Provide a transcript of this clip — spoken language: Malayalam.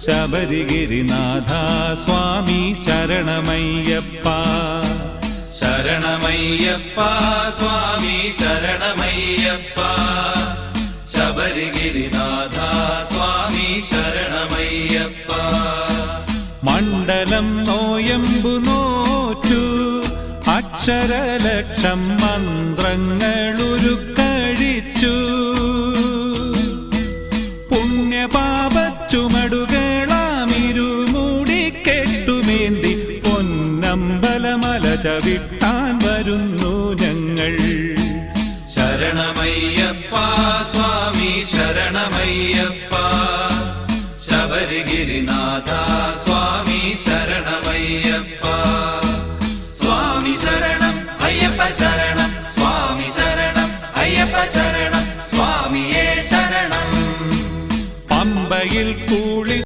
ശബരിഗിരിനാഥ സ്വാമി ശരണമയ്യപ്പ. ശരണമയ്യപ്പ സ്വാമി ശരണമയ്യപ്പ. ശബരിഗിരിനാഥ സ്വാമി ശരണമയ്യപ്പ. മണ്ഡലം നോയമ്പു നോറ്റു അക്ഷരലക്ഷം മന്ത്രങ്ങളുരുക്കഴിച്ചു. പുണ്യപാപച്ചുമടുകളാമിരുമൂടി കെട്ടുമേന്തി പൊന്നമ്പലമല ചവിട്ടാൻ വരുന്നു ഞങ്ങൾ. ശരണമയ്യപ്പ സ്വാമി ശരണമയ്യപ്പ. ശബരിഗിരിനാഥ സ്വാമി ശരണമയ്യപ്പ. സ്വാമി ശരണം അയ്യപ്പ ശരണം. സ്വാമി ശരണം അയ്യപ്പ ശരണം. സ്വാമിയേ ശരണം. പമ്പയിൽ